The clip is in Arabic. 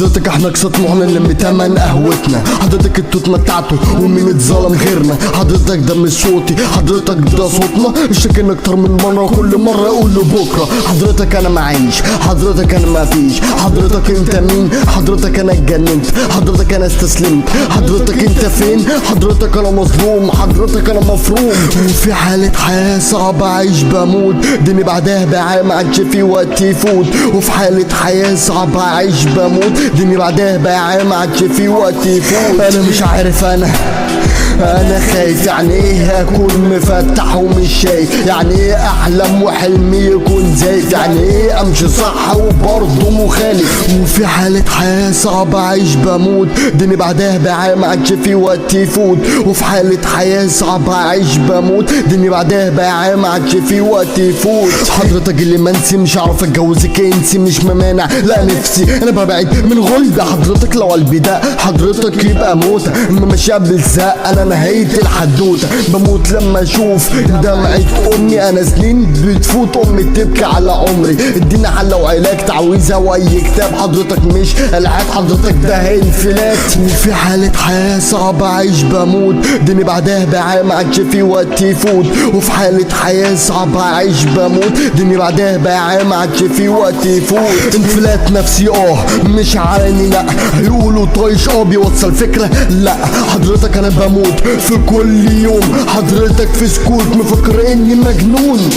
حضرتك احنا طموحنا نلم تمن قهوتنا. حضرتك انتوا اتمتعتوا ومين اتظلم غيرنا. حضرتك ده مش صوتي، حضرتك ده صوتنا. اشتكينا اكتر من مرة وكل مرة اقول له بكرة. حضرتك انا معيش، حضرتك انا مفيش. حضرتك انت مين؟ حضرتك انا اتجننت، حضرتك انا استسلمت. حضرتك انت فين؟ حضرتك انا مظلوم، حضرتك انا مفروم. وفي حالة حياة صعبة عايش بموت، دني بعدها بعام ما عادش في وقت يفوت. وفي حالة حياة صعبة عايش بموت، دني بعدها بعام ما عادش في وقت يفوت. انا مش عارف انا خايف. يعني ايه اكون مفتح ومش شايف؟ يعني ايه احلم وحلمي يكون زايف؟ يعني ايه امشي صح وبرضه مخالف؟ وفي حالة حياة صعبة عايش بموت، دني بعدها بعام ما عادش في وقت يفوت. وفي حالة حياة صعبة عايش بموت، دني بعدها بعام ما عادش في وقت يفوت. حضرتك اللي منسي مش عارف اتجوزك انسي، مش ممانع لا نفسي انا ببعد من غلبي. حضرتك لو قلبي ده حضرتك يبقى موتة، اما ماشية بالزق انا نهاية الحدوتة. بموت لما اشوف دمعة امي، انا سنين بتفوت امي تبكي على عمري. اديني حل وعلاج تعويذة واي كتاب. حضرتك مش العاد، حضرتك ده انفلات. وفي حالة حياة صعبة عايش بموت، دني بعدها بعام ما عادش في وقت يفوت. وفي حالة حياة صعبة عايش بموت، دني بعدها بعام ما عادش في وقت يفوت. انفلات نفسي مش عاني لا، هيقولوا طايش بيوصل فكرة لا. حضرتك انا بموت في كل يوم، حضرتك في سكوت مفكر اني مجنون.